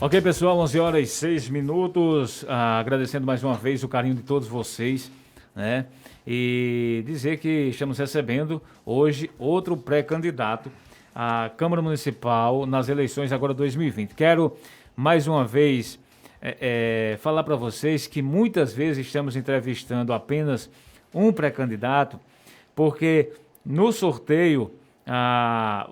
Ok, pessoal, 11 horas e 6 minutos. Agradecendo mais uma vez o carinho de todos vocês, né? E dizer que estamos recebendo hoje outro pré-candidato à Câmara Municipal nas eleições agora 2020. Quero mais uma vez falar para vocês que muitas vezes estamos entrevistando apenas um pré-candidato, porque no sorteio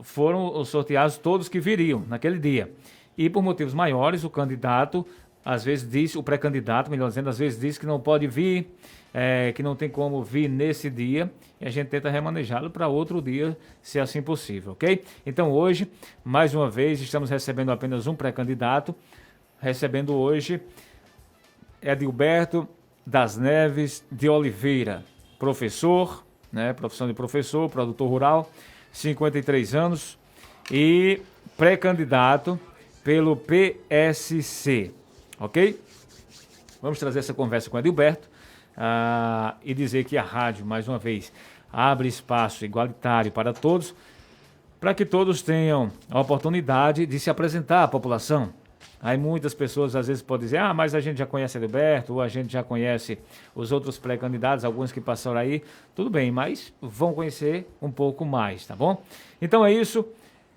foram sorteados todos que viriam naquele dia. E por motivos maiores, o candidato, às vezes diz, o pré-candidato, melhor dizendo, às vezes diz que não pode vir, que não tem como vir nesse dia, e a gente tenta remanejá-lo para outro dia, se assim possível, ok? Então hoje, mais uma vez, estamos recebendo apenas um pré-candidato, recebendo hoje Edilberto das Neves de Oliveira, professor, né, profissão de professor, produtor rural, 53 anos e pré-candidato pelo PSC, ok? Vamos trazer essa conversa com o Edilberto e dizer que a rádio, mais uma vez, abre espaço igualitário para todos, para que todos tenham a oportunidade de se apresentar à população. Aí muitas pessoas às vezes podem dizer, mas a gente já conhece Edilberto, ou a gente já conhece os outros pré-candidatos, alguns que passaram aí, tudo bem, mas vão conhecer um pouco mais, tá bom? Então é isso.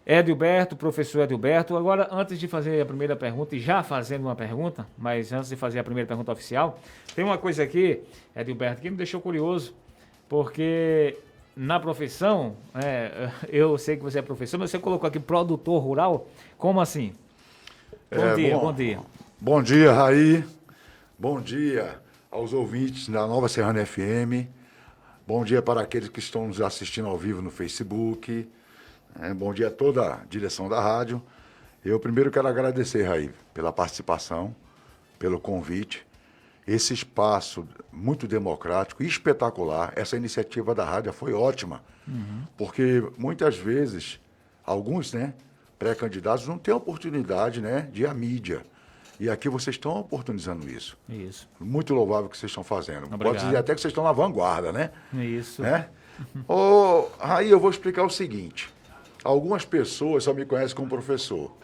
Edilberto, professor Edilberto. Agora, antes de fazer a primeira pergunta, e já fazendo uma pergunta, mas antes de fazer a primeira pergunta oficial, tem uma coisa aqui, Edilberto, que me deixou curioso, porque na profissão, eu sei que você é professor, mas você colocou aqui produtor rural, como assim? Bom dia. Bom dia, Raí. Bom dia aos ouvintes da Nova Serrana FM. Bom dia para aqueles que estão nos assistindo ao vivo no Facebook. Bom dia a toda a direção da rádio. Eu primeiro quero agradecer, Raí, pela participação, pelo convite. Esse espaço muito democrático e espetacular, essa iniciativa da rádio foi ótima, porque muitas vezes, alguns, pré-candidatos não têm oportunidade, de ir à mídia. E aqui vocês estão oportunizando isso. Isso. Muito louvável o que vocês estão fazendo. Obrigado. Pode dizer até que vocês estão na vanguarda, né? Isso. Aí eu vou explicar o seguinte. Algumas pessoas só me conhecem como professor.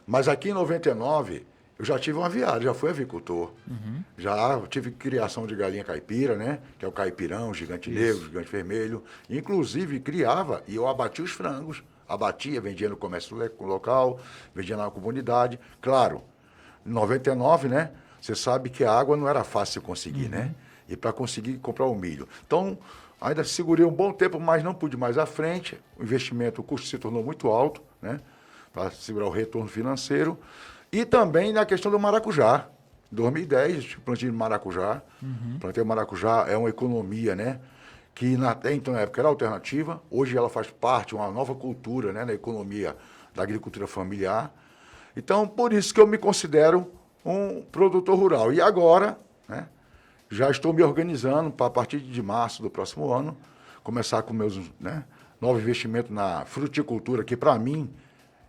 Mas aqui em 99, eu já tive uma viagem, já fui avicultor. Já tive criação de galinha caipira, que é o caipirão, gigante negro, gigante vermelho. Inclusive, criava e eu abatia os frangos. Abatia, vendia no comércio local, vendia na comunidade. Claro, em 99, você sabe que a água não era fácil conseguir, E para conseguir comprar o milho. Então, ainda segurei um bom tempo, mas não pude mais à frente. O investimento, o custo se tornou muito alto, para segurar o retorno financeiro. E também na questão do maracujá. Em 2010, plantio de maracujá. Plantei maracujá, é uma economia, que até então, na época, era alternativa. Hoje ela faz parte de uma nova cultura, na economia da agricultura familiar. Então, por isso que eu me considero um produtor rural. E agora, já estou me organizando para, a partir de março do próximo ano, começar com meus novos investimentos na fruticultura, que para mim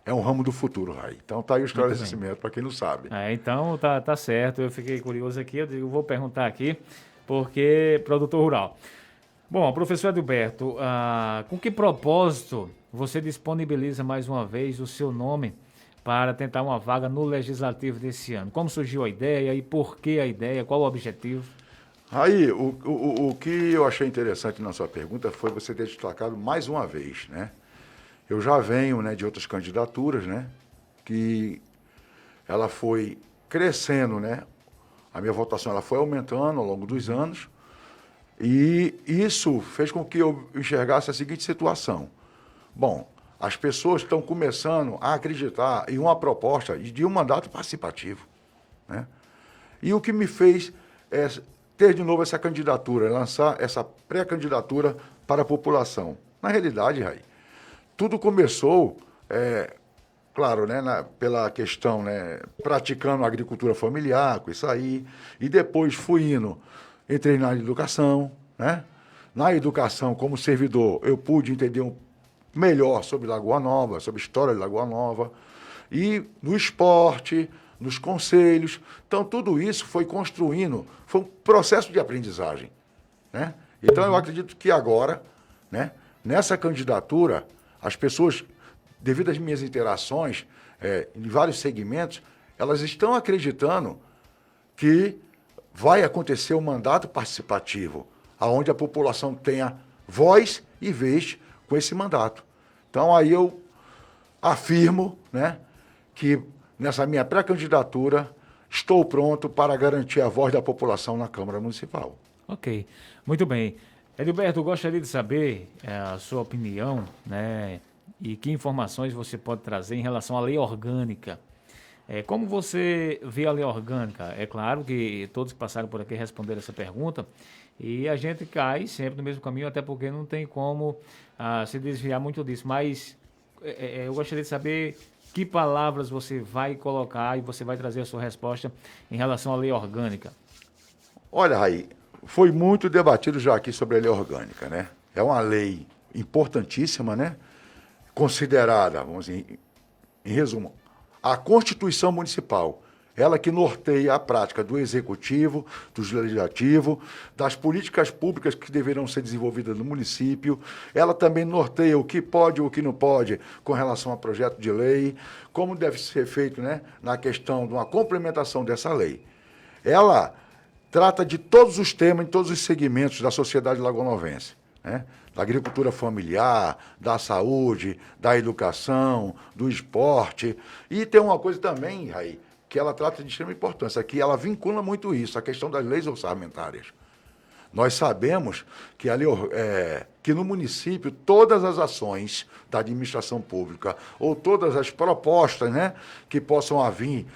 é um ramo do futuro, Rai. Então tá aí o esclarecimento, para quem não sabe. Então tá certo, eu fiquei curioso aqui, eu vou perguntar aqui, porque produtor rural. Bom, professor Edilberto, com que propósito você disponibiliza mais uma vez o seu nome para tentar uma vaga no Legislativo desse ano? Como surgiu a ideia e por que a ideia? Qual o objetivo? Aí, o que eu achei interessante na sua pergunta foi você ter destacado mais uma vez, Eu já venho, de outras candidaturas, que ela foi crescendo, A minha votação ela foi aumentando ao longo dos anos e isso fez com que eu enxergasse a seguinte situação. Bom, as pessoas estão começando a acreditar em uma proposta de um mandato participativo, E o que me fez ter de novo essa candidatura, lançar essa pré-candidatura para a população. Na realidade, Raí, tudo começou, claro, pela questão, praticando a agricultura familiar, com isso aí, e depois entrei na educação, Na educação, como servidor, eu pude entender melhor sobre Lagoa Nova, sobre a história de Lagoa Nova, e no esporte, nos conselhos. Então, tudo isso foi construindo, foi um processo de aprendizagem, Então, eu acredito que agora, nessa candidatura, as pessoas devido às minhas interações em vários segmentos, elas estão acreditando que vai acontecer um mandato participativo, onde a população tenha voz e vez com esse mandato. Então, aí eu afirmo, né, que nessa minha pré-candidatura estou pronto para garantir a voz da população na Câmara Municipal. Ok, muito bem. Edilberto, eu gostaria de saber a sua opinião, né, e que informações você pode trazer em relação à lei orgânica. Como você vê a lei orgânica? É claro que todos que passaram por aqui responderam essa pergunta e a gente cai sempre no mesmo caminho, até porque não tem como se desviar muito disso. Mas eu gostaria de saber que palavras você vai colocar e você vai trazer a sua resposta em relação à lei orgânica. Olha, Raí, foi muito debatido já aqui sobre a lei orgânica, né? É uma lei importantíssima, né? Considerada, vamos dizer, em resumo, a Constituição Municipal, ela que norteia a prática do Executivo, do Legislativo, das políticas públicas que deverão ser desenvolvidas no município. Ela também norteia o que pode e o que não pode com relação a projeto de lei, como deve ser feito, né, na questão de uma complementação dessa lei. Ela trata de todos os temas, em todos os segmentos da sociedade lagonovense, né? Da agricultura familiar, da saúde, da educação, do esporte. E tem uma coisa também, Raí, que ela trata de extrema importância, que ela vincula muito isso, a questão das leis orçamentárias. Nós sabemos que, que no município todas as ações da administração pública ou todas as propostas, né, que possam vir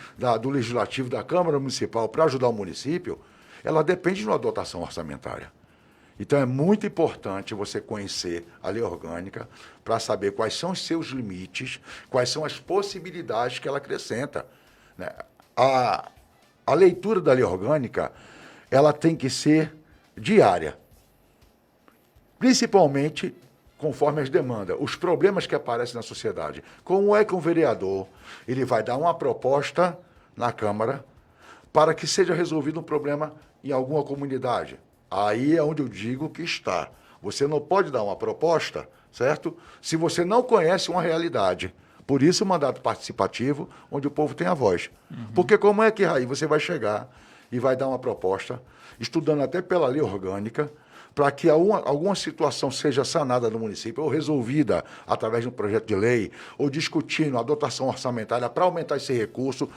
do Legislativo, da Câmara Municipal para ajudar o município, ela depende de uma dotação orçamentária. Então, é muito importante você conhecer a lei orgânica para saber quais são os seus limites, quais são as possibilidades que ela acrescenta, né? A leitura da lei orgânica, ela tem que ser diária, principalmente conforme as demandas, os problemas que aparecem na sociedade. Como é que um vereador ele vai dar uma proposta na Câmara para que seja resolvido um problema em alguma comunidade? Aí é onde eu digo que está. Você não pode dar uma proposta, certo? Se você não conhece uma realidade. Por isso o mandato participativo, onde o povo tem a voz. Uhum. Porque como é que, Raí, você vai chegar e vai dar uma proposta, estudando até pela lei orgânica, para que alguma situação seja sanada no município, ou resolvida através de um projeto de lei, ou discutindo a dotação orçamentária para aumentar esse recurso,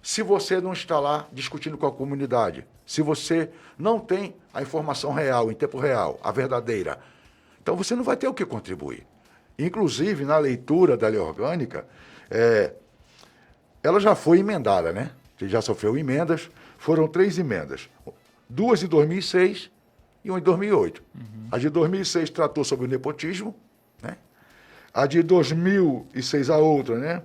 se você não está lá discutindo com a comunidade, se você não tem a informação real, em tempo real, a verdadeira, então você não vai ter o que contribuir. Inclusive, na leitura da lei orgânica, ela já foi emendada, né? Já sofreu emendas, foram 3 emendas. 2 em 2006 e 1 em 2008. Uhum. A de 2006 tratou sobre o nepotismo, né? A de 2006, a outra, né?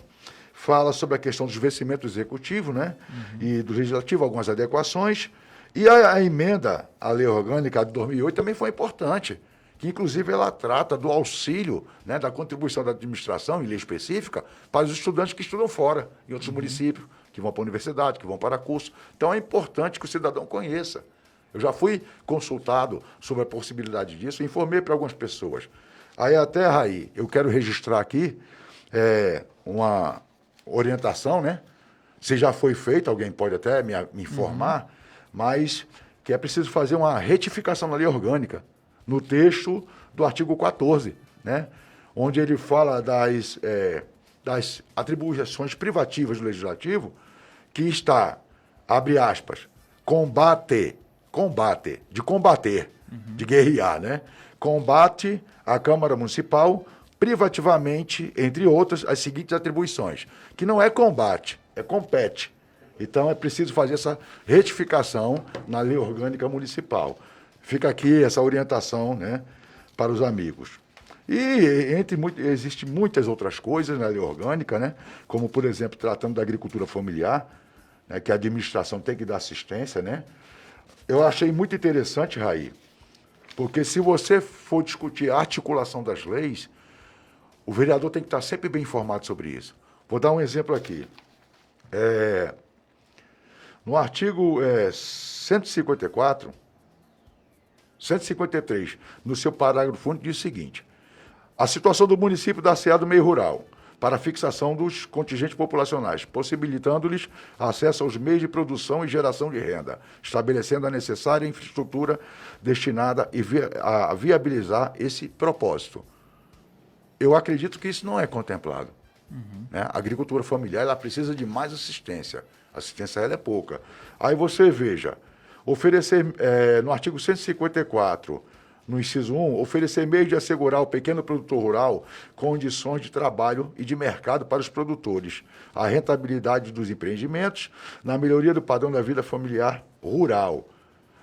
Fala sobre a questão dos vencimentos executivos, né? Uhum. E do legislativo, algumas adequações. E a emenda à lei orgânica de 2008 também foi importante, que inclusive ela trata do auxílio, né, da contribuição da administração, em lei específica, para os estudantes que estudam fora, em outros municípios, que vão para a universidade, que vão para curso. Então é importante que o cidadão conheça. Eu já fui consultado sobre a possibilidade disso, informei para algumas pessoas. Aí até, Raí, eu quero registrar aqui uma orientação, né? Se já foi feito, alguém pode até me informar, mas que é preciso fazer uma retificação na lei orgânica, no texto do artigo 14, né? Onde ele fala das atribuições privativas do Legislativo, que está, abre aspas, combater, de guerrear, né? Combate a Câmara Municipal privativamente, entre outras, as seguintes atribuições, que não é combate, é compete. Então, é preciso fazer essa retificação na lei orgânica municipal. Fica aqui essa orientação, né, para os amigos. E existem muitas outras coisas na lei orgânica, né, como, por exemplo, tratando da agricultura familiar, né, que a administração tem que dar assistência, né. Eu achei muito interessante, Raí, porque se você for discutir a articulação das leis, o vereador tem que estar sempre bem informado sobre isso. Vou dar um exemplo aqui. No artigo 153, no seu parágrafo único, diz o seguinte: a situação do município da SEA do meio rural. para a fixação dos contingentes populacionais, possibilitando-lhes acesso aos meios de produção e geração de renda, estabelecendo a necessária infraestrutura destinada a viabilizar esse propósito. Eu acredito que isso não é contemplado. Né? A agricultura familiar ela precisa de mais assistência. A assistência ela é pouca. Aí você veja, oferecer, no artigo 154, no inciso 1, oferecer meios de assegurar ao pequeno produtor rural condições de trabalho e de mercado para os produtores, a rentabilidade dos empreendimentos, na melhoria do padrão da vida familiar rural.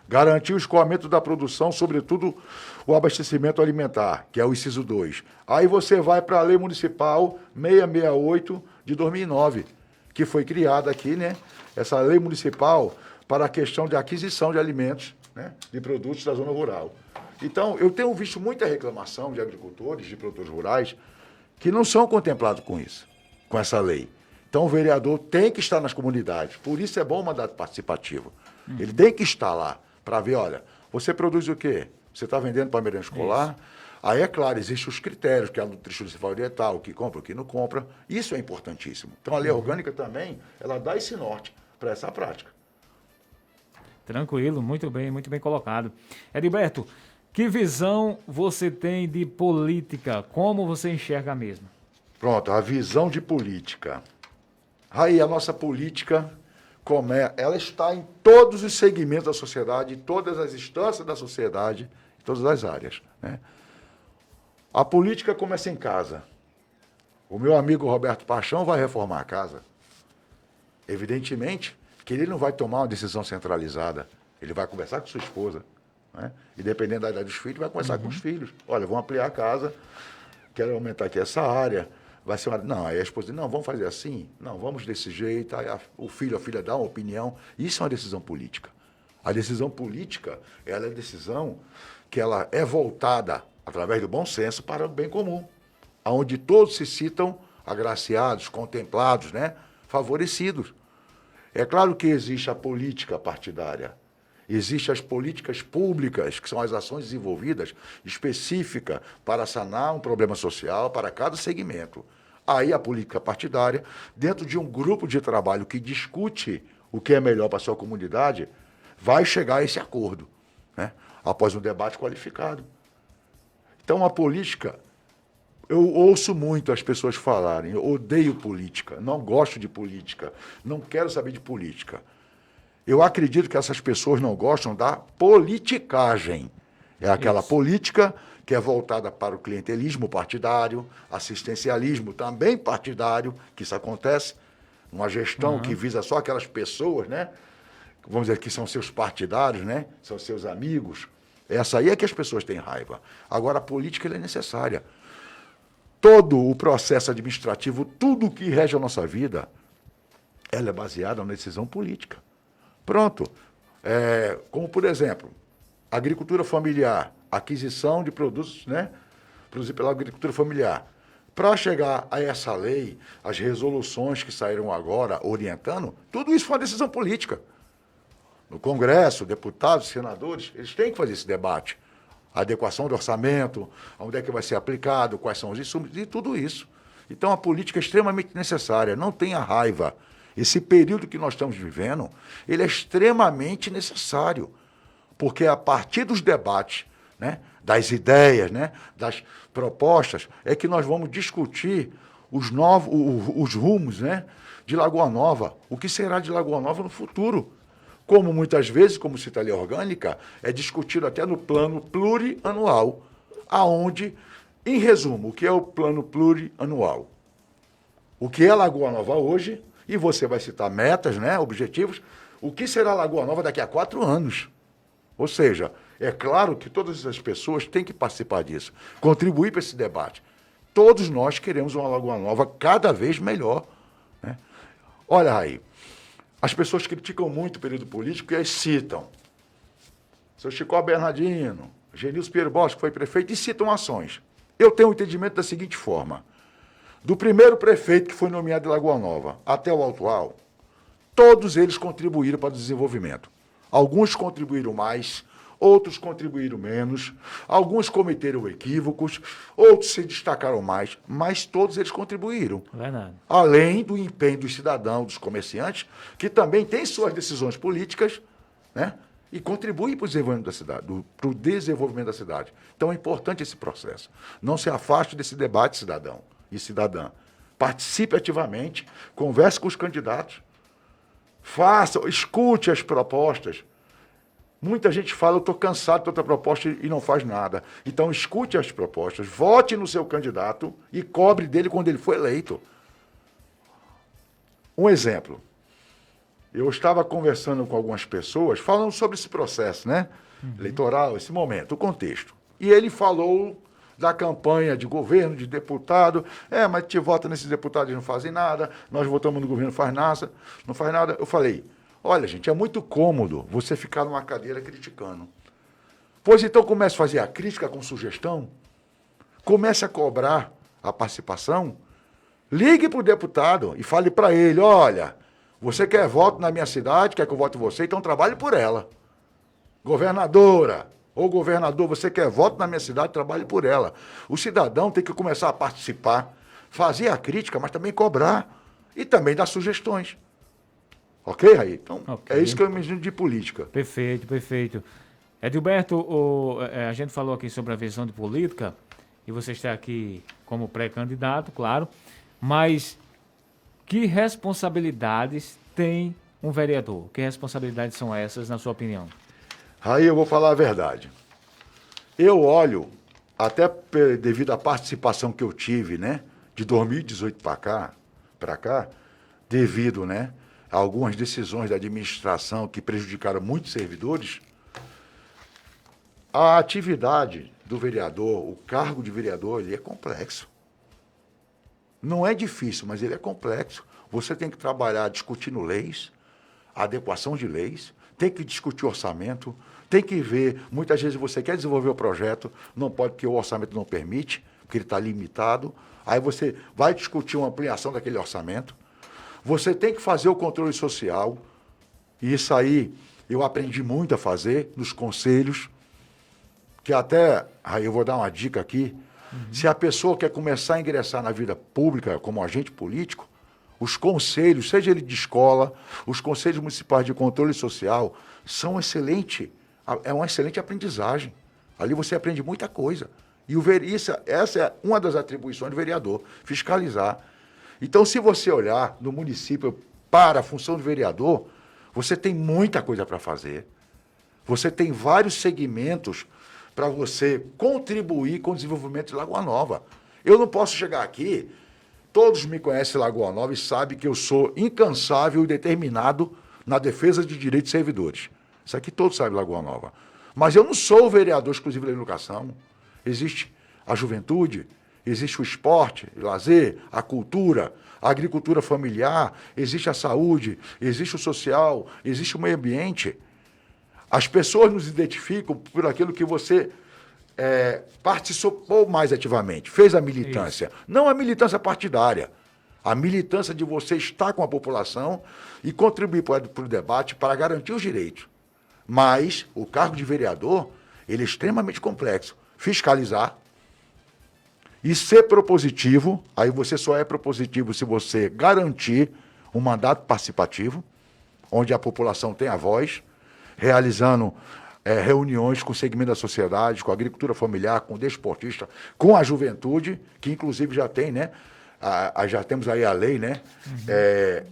Garantir o escoamento da produção, sobretudo o abastecimento alimentar, que é o inciso 2. Aí você vai para a Lei Municipal 668 de 2009, que foi criada aqui, né? Essa lei municipal para a questão de aquisição de alimentos, né? De produtos da zona rural. Então, eu tenho visto muita reclamação de agricultores, de produtores rurais, que não são contemplados com isso, com essa lei. Então, o vereador tem que estar nas comunidades. Por isso é bom o mandato participativo. Ele tem que estar lá para ver, olha, você produz o quê? Você está vendendo para merenda escolar? Isso. Aí, é claro, existem os critérios, que é a nutricionista vai orientar, o que compra, o que não compra. Isso é importantíssimo. Então, a lei orgânica também, ela dá esse norte para essa prática. Tranquilo, muito bem colocado. Edilberto, que visão você tem de política? Como você enxerga a mesma? Pronto, a visão de política. Aí, a nossa política, ela está em todos os segmentos da sociedade, em todas as instâncias da sociedade, em todas as áreas. Né? A política começa em casa. O meu amigo Roberto Paixão vai reformar a casa. Evidentemente que ele não vai tomar uma decisão centralizada. Ele vai conversar com sua esposa. Né? E dependendo da idade dos filhos, vai conversar com os filhos. Olha, vamos ampliar a casa, quero aumentar aqui essa área. Vai ser uma... Não, aí a esposa diz, não, vamos fazer assim? Não, vamos desse jeito. Aí o filho, a filha dá uma opinião. Isso é uma decisão política. A decisão política, ela é a decisão que ela é voltada, através do bom senso, para o bem comum, onde todos se citam agraciados, contemplados, né? Favorecidos. É claro que existe a política partidária, existem as políticas públicas, que são as ações desenvolvidas específicas para sanar um problema social para cada segmento. Aí a política partidária, dentro de um grupo de trabalho que discute o que é melhor para a sua comunidade, vai chegar a esse acordo, né? Após um debate qualificado. Então a política, eu ouço muito as pessoas falarem, eu odeio política, não gosto de política, não quero saber de política. Eu acredito que essas pessoas não gostam da politicagem. É aquela política que é voltada para o clientelismo partidário, assistencialismo também partidário, que isso acontece, uma gestão que visa só aquelas pessoas, né? Vamos dizer que são seus partidários, né? São seus amigos. Essa aí é que as pessoas têm raiva. Agora, a política ela é necessária. Todo o processo administrativo, tudo que rege a nossa vida, ela é baseada na decisão política. Pronto. Como, por exemplo, agricultura familiar, aquisição de produtos, né, produzidos pela agricultura familiar. Para chegar a essa lei, as resoluções que saíram agora orientando, tudo isso foi uma decisão política. No Congresso, deputados, senadores, eles têm que fazer esse debate. A adequação do orçamento, onde é que vai ser aplicado, quais são os insumos, e tudo isso. Então, a política é extremamente necessária, não tenha raiva. Esse período que nós estamos vivendo, ele é extremamente necessário, porque a partir dos debates, né, das ideias, né, das propostas, é que nós vamos discutir os rumos, né, de Lagoa Nova, o que será de Lagoa Nova no futuro. Como muitas vezes, como cita a lei orgânica, é discutido até no plano plurianual, aonde, em resumo, o que é o plano plurianual? O que é Lagoa Nova hoje? E você vai citar metas, né, objetivos. O que será Lagoa Nova daqui a 4 anos? Ou seja, é claro que todas essas pessoas têm que participar disso, contribuir para esse debate. Todos nós queremos uma Lagoa Nova cada vez melhor. Né? Olha aí, as pessoas criticam muito o período político e as citam. Seu Chicó Bernardino, Genilson Pinheiro Bosque, que foi prefeito, e citam ações. Eu tenho um entendimento da seguinte forma. Do primeiro prefeito que foi nomeado de Lagoa Nova até o atual, todos eles contribuíram para o desenvolvimento. Alguns contribuíram mais, outros contribuíram menos, alguns cometeram equívocos, outros se destacaram mais, mas todos eles contribuíram. Verdade. Além do empenho dos cidadãos, dos comerciantes, que também têm suas decisões políticas, né? E contribuem para o desenvolvimento da cidade, para o desenvolvimento da cidade. Então é importante esse processo. Não se afaste desse debate, cidadão e cidadã. Participe ativamente, converse com os candidatos, escute as propostas. Muita gente fala, eu estou cansado de outra proposta e não faz nada. Então escute as propostas, vote no seu candidato e cobre dele quando ele for eleito. Um exemplo. Eu estava conversando com algumas pessoas, falando sobre esse processo, né? Eleitoral, esse momento, o contexto. E ele falou da campanha de governo, de deputado. Mas te vota nesses deputados, eles não fazem nada. Nós votamos no governo, não faz nada. Eu falei, olha, gente, é muito cômodo você ficar numa cadeira criticando. Pois então comece a fazer a crítica com sugestão, comece a cobrar a participação, ligue para o deputado e fale para ele, olha, você quer voto na minha cidade, quer que eu vote em você, então trabalhe por ela. Governadora ou governador, você quer voto na minha cidade, trabalhe por ela. O cidadão tem que começar a participar, fazer a crítica, mas também cobrar e também dar sugestões. Ok, Raí? Então, okay. É isso que eu imagino de política. Perfeito, perfeito. Edilberto, a gente falou aqui sobre a visão de política, e você está aqui como pré-candidato, claro, mas que responsabilidades tem um vereador? Que responsabilidades são essas, na sua opinião? Aí eu vou falar a verdade. Eu olho, até devido à participação que eu tive, né, de 2018 para cá, devido, né, a algumas decisões da administração que prejudicaram muitos servidores, a atividade do vereador, o cargo de vereador, ele é complexo. Não é difícil, mas ele é complexo. Você tem que trabalhar discutindo leis, adequação de leis, tem que discutir orçamento, tem que ver, muitas vezes você quer desenvolver o projeto, não pode porque o orçamento não permite, porque ele está limitado, aí você vai discutir uma ampliação daquele orçamento, você tem que fazer o controle social, e isso aí eu aprendi muito a fazer nos conselhos, que até, aí eu vou dar uma dica aqui, se a pessoa quer começar a ingressar na vida pública como agente político, os conselhos, seja ele de escola, os conselhos municipais de controle social, são é uma excelente aprendizagem. Ali você aprende muita coisa. E essa é uma das atribuições do vereador, fiscalizar. Então, se você olhar no município para a função de vereador, você tem muita coisa para fazer. Você tem vários segmentos para você contribuir com o desenvolvimento de Lagoa Nova. Eu não posso chegar aqui, todos me conhecem em Lagoa Nova e sabem que eu sou incansável e determinado na defesa de direitos de servidores. Isso aqui todos sabem Lagoa Nova. Mas eu não sou o vereador exclusivo da educação. Existe a juventude, existe o esporte, o lazer, a cultura, a agricultura familiar, existe a saúde, existe o social, existe o meio ambiente. As pessoas nos identificam por aquilo que você participou mais ativamente, fez a militância. Isso. Não a militância partidária, a militância de você estar com a população e contribuir para o debate para garantir os direitos. Mas o cargo de vereador, ele é extremamente complexo. Fiscalizar e ser propositivo, aí você só é propositivo se você garantir um mandato participativo, onde a população tem a voz, realizando reuniões com o segmento da sociedade, com a agricultura familiar, com o desportista, com a juventude, que inclusive já tem, né? Já temos aí a lei, né?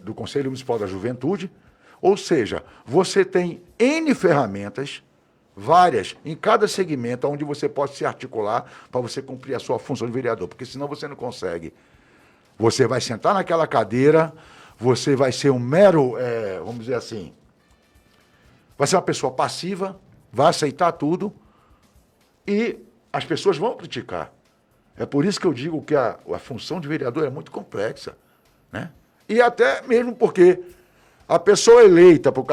Do Conselho Municipal da Juventude. Ou seja, você tem N ferramentas, várias, em cada segmento, onde você pode se articular para você cumprir a sua função de vereador, porque senão você não consegue. Você vai sentar naquela cadeira, você vai ser um mero, vamos dizer assim, vai ser uma pessoa passiva, vai aceitar tudo e as pessoas vão criticar. É por isso que eu digo que a função de vereador é muito complexa, né? E até mesmo porque a pessoa eleita para o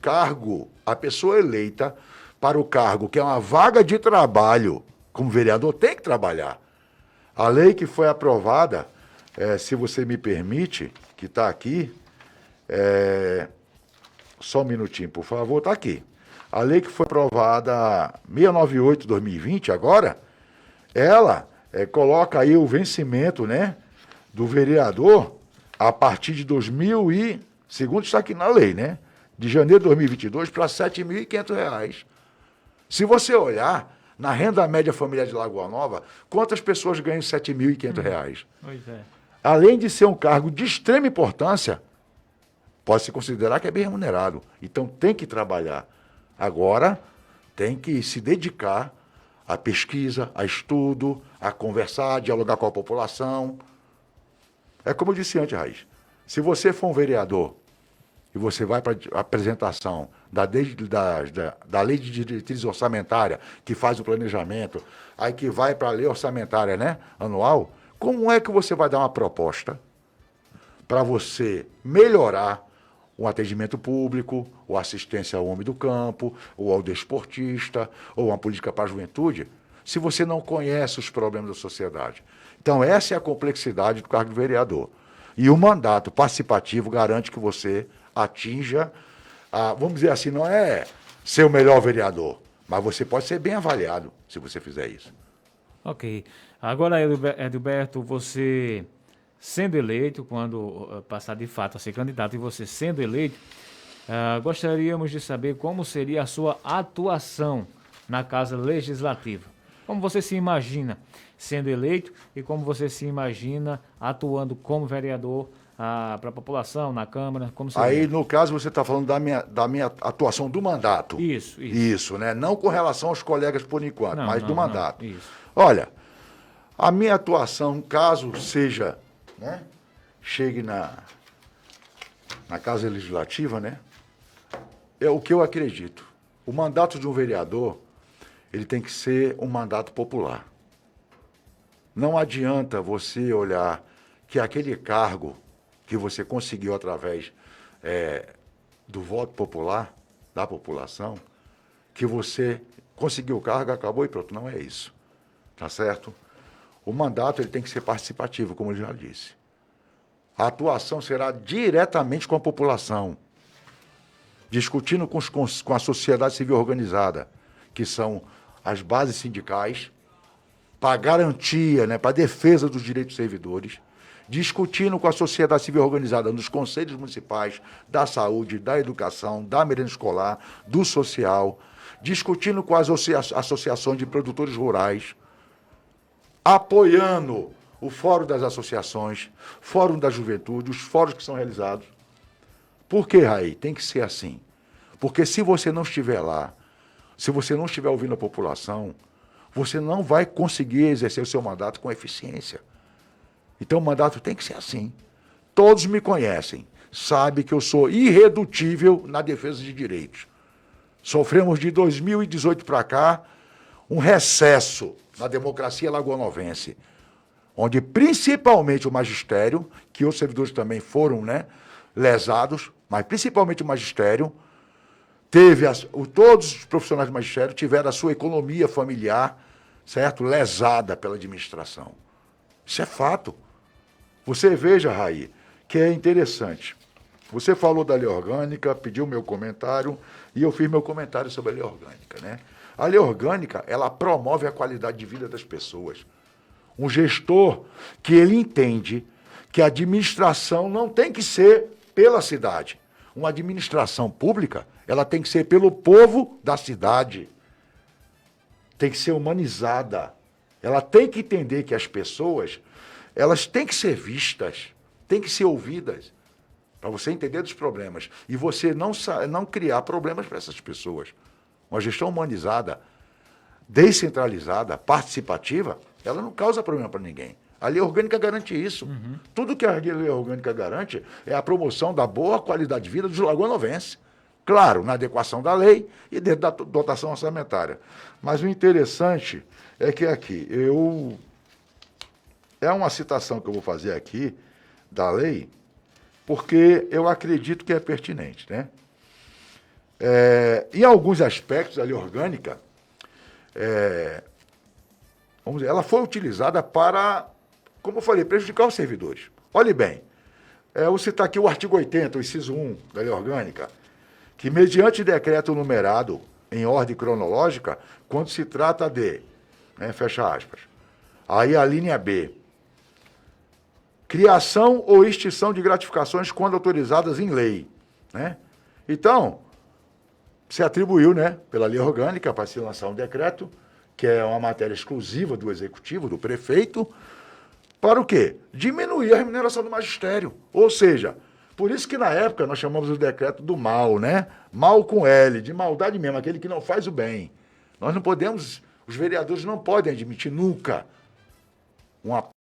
cargo, a pessoa eleita para o cargo, que é uma vaga de trabalho, como vereador, tem que trabalhar. A lei que foi aprovada, se você me permite, que está aqui, só um minutinho, por favor, está aqui. A lei que foi aprovada 698/2020 agora, ela coloca aí o vencimento, né, do vereador a partir de 2000 e, segundo está aqui na lei, né, de janeiro de 2022 para R$ 7.500. Se você olhar na renda média familiar de Lagoa Nova, quantas pessoas ganham R$ 7.500? Pois é. Além de ser um cargo de extrema importância, pode-se considerar que é bem remunerado. Então tem que trabalhar. Agora tem que se dedicar à pesquisa, a estudo, a conversar, a dialogar com a população. É como eu disse antes, Raiz. Se você for um vereador e você vai para a apresentação da lei de diretriz orçamentária, que faz o planejamento, aí que vai para a lei orçamentária, né, anual, como é que você vai dar uma proposta para você melhorar o atendimento público, ou assistência ao homem do campo, ou ao desportista, ou uma política para a juventude, se você não conhece os problemas da sociedade? Então, essa é a complexidade do cargo de vereador. E o mandato participativo garante que você atinja, vamos dizer assim, não é ser o melhor vereador, mas você pode ser bem avaliado se você fizer isso. Ok. Agora, Edilberto, você sendo eleito, quando passar de fato a ser candidato e você sendo eleito, gostaríamos de saber como seria a sua atuação na Casa Legislativa. Como você se imagina sendo eleito e como você se imagina atuando como vereador para a população, na Câmara? Como seria? Aí, no caso, você está falando da minha atuação do mandato. Isso. Isso, né? Não com relação aos colegas por enquanto, mas do mandato. Isso. Olha, a minha atuação, caso seja, né, chegue na Casa Legislativa, né, é o que eu acredito. O mandato de um vereador, ele tem que ser um mandato popular. Não adianta você olhar que aquele cargo que você conseguiu através do voto popular, da população, que você conseguiu o cargo, acabou e pronto. Não é isso. Tá certo? O mandato ele tem que ser participativo, como eu já disse. A atuação será diretamente com a população, discutindo com a sociedade civil organizada, que são as bases sindicais, para garantia, né, para defesa dos direitos dos servidores, discutindo com a sociedade civil organizada nos conselhos municipais, da saúde, da educação, da merenda escolar, do social, discutindo com as associações de produtores rurais, apoiando o Fórum das Associações, Fórum da Juventude, os fóruns que são realizados. Por que, Raí? Tem que ser assim. Porque se você não estiver lá, se você não estiver ouvindo a população, você não vai conseguir exercer o seu mandato com eficiência. Então o mandato tem que ser assim. Todos me conhecem, sabem que eu sou irredutível na defesa de direitos. Sofremos de 2018 para cá um recesso na democracia lagoanovense, onde principalmente o magistério, que os servidores também foram, né, lesados, mas principalmente o magistério, todos os profissionais do magistério tiveram a sua economia familiar, certo, lesada pela administração. Isso é fato. Você veja, Raí, que é interessante. Você falou da lei orgânica, pediu meu comentário, e eu fiz meu comentário sobre a lei orgânica, né? A lei orgânica, ela promove a qualidade de vida das pessoas. Um gestor que ele entende que a administração não tem que ser pela cidade. Uma administração pública, ela tem que ser pelo povo da cidade. Tem que ser humanizada. Ela tem que entender que as pessoas, elas têm que ser vistas, têm que ser ouvidas, para você entender dos problemas. E você não criar problemas para essas pessoas. Uma gestão humanizada, descentralizada, participativa, ela não causa problema para ninguém. A lei orgânica garante isso. Uhum. Tudo que a lei orgânica garante é a promoção da boa qualidade de vida dos lagoanovenses. Claro, na adequação da lei e dentro da dotação orçamentária. Mas o interessante é que aqui, é uma citação que eu vou fazer aqui da lei, porque eu acredito que é pertinente, né? Em alguns aspectos, a lei orgânica, vamos dizer, ela foi utilizada para, como eu falei, prejudicar os servidores. Olhe bem, eu vou citar aqui o artigo 80, o inciso 1 da lei orgânica, que mediante decreto numerado em ordem cronológica quando se trata de, né, fecha aspas. Aí a linha B, criação ou extinção de gratificações quando autorizadas em lei, né? Então, se atribuiu, né, pela lei orgânica para se lançar um decreto, que é uma matéria exclusiva do executivo, do prefeito, para o quê? Diminuir a remuneração do magistério. Ou seja, por isso que na época nós chamamos o decreto do mal, né? Mal com L, de maldade mesmo, aquele que não faz o bem. Nós não podemos, os vereadores não podem admitir nunca uma